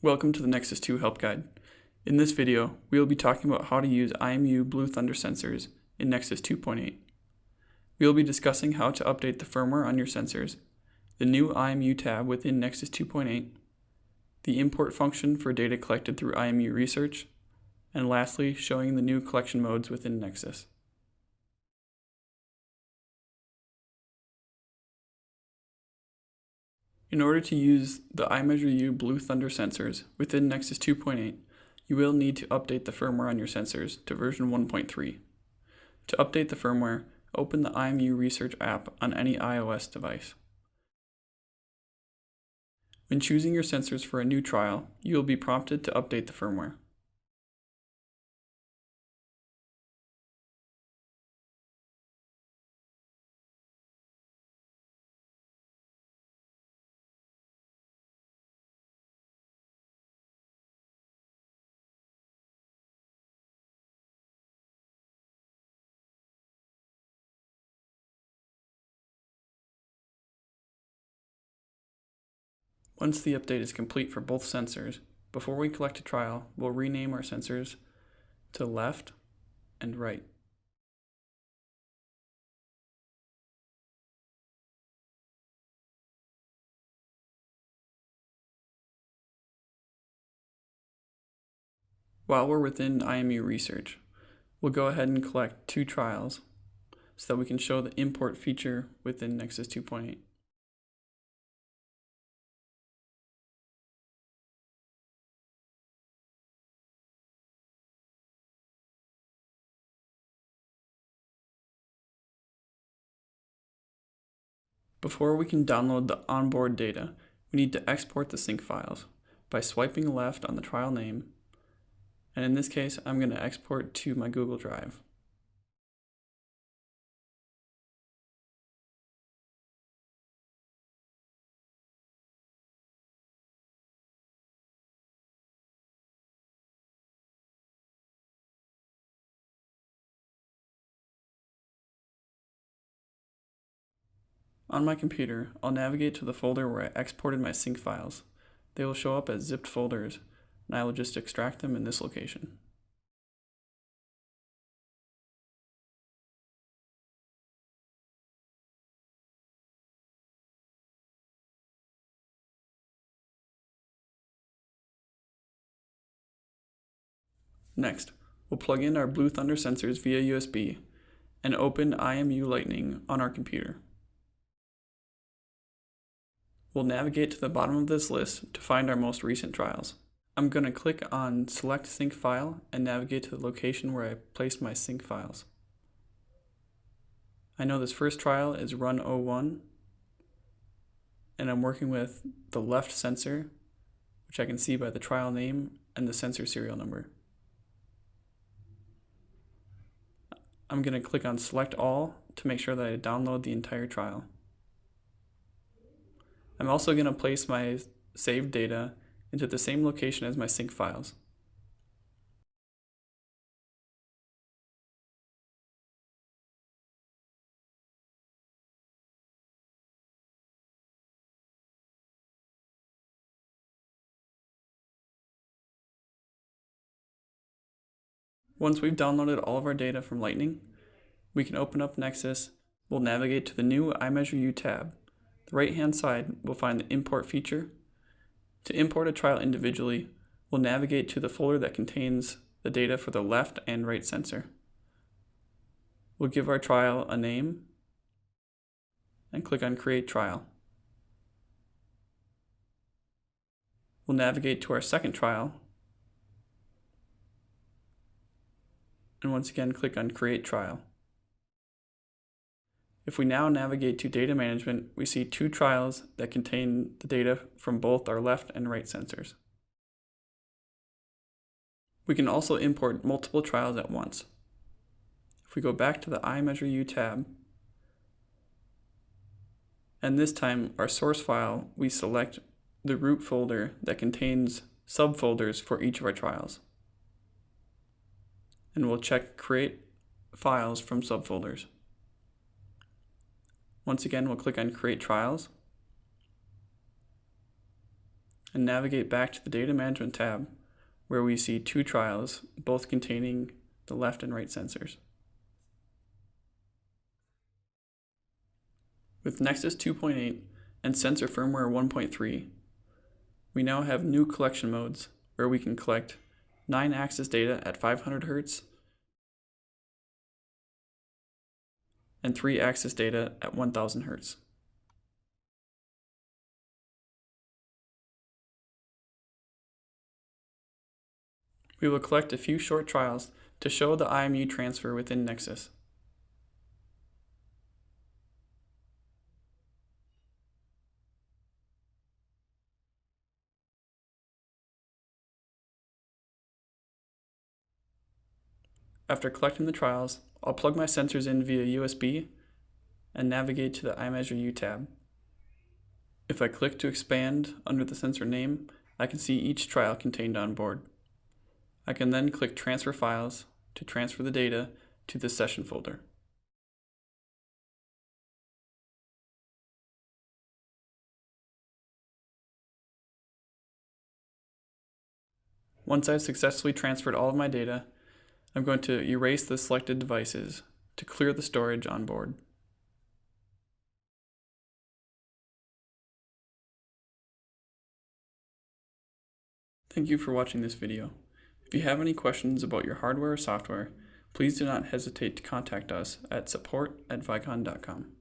Welcome to the Nexus 2 Help Guide. In this video, we will be talking about how to use IMU Blue Thunder sensors in Nexus 2.8. We will be discussing how to update the firmware on your sensors, the new IMU tab within Nexus 2.8, the import function for data collected through IMU Research, and lastly, showing the new collection modes within Nexus. In order to use the IMU Blue Thunder sensors within Nexus 2.8, you will need to update the firmware on your sensors to version 1.3. To update the firmware, open the IMU Research App on any iOS device. When choosing your sensors for a new trial, you will be prompted to update the firmware. Once the update is complete for both sensors, before we collect a trial, we'll rename our sensors to left and right. While we're within IMU Research, we'll go ahead and collect two trials so that we can show the import feature within Nexus 2.8. Before we can download the onboard data, we need to export the sync files by swiping left on the trial name, and in this case, I'm going to export to my Google Drive. On my computer, I'll navigate to the folder where I exported my sync files. They will show up as zipped folders, and I will just extract them in this location. Next, we'll plug in our Blue Thunder sensors via USB and open IMU Lightning on our computer. We'll navigate to the bottom of this list to find our most recent trials. I'm going to click on Select Sync File and navigate to the location where I placed my sync files. I know this first trial is Run 01, and I'm working with the left sensor, which I can see by the trial name and the sensor serial number. I'm going to click on Select All to make sure that I download the entire trial. I'm also going to place my saved data into the same location as my sync files. Once we've downloaded all of our data from Lightning, we can open up Nexus. We'll navigate to the new IMU tab. The right-hand side, we'll find the import feature. To import a trial individually, we'll navigate to the folder that contains the data for the left and right sensor. We'll give our trial a name and click on Create Trial. We'll navigate to our second trial and once again click on Create Trial. If we now navigate to Data Management, we see two trials that contain the data from both our left and right sensors. We can also import multiple trials at once. If we go back to the IMU tab, and this time our source file, we select the root folder that contains subfolders for each of our trials. And we'll check Create Files from Subfolders. Once again, we'll click on Create Trials. and navigate back to the Data Management tab, where we see two trials, both containing the left and right sensors. With Nexus 2.8 and sensor firmware 1.3, we now have new collection modes where we can collect 9-axis data at 500 Hz and 3-axis data at 1000 Hz. We will collect a few short trials to show the IMU transfer within Nexus. After collecting the trials, I'll plug my sensors in via USB and navigate to the iMeasureU tab. If I click to expand under the sensor name, I can see each trial contained on board. I can then click Transfer Files to transfer the data to the session folder. Once I've successfully transferred all of my data, I'm going to erase the selected devices to clear the storage on board. Thank you for watching this video. If you have any questions about your hardware or software, please do not hesitate to contact us at support@vicon.com.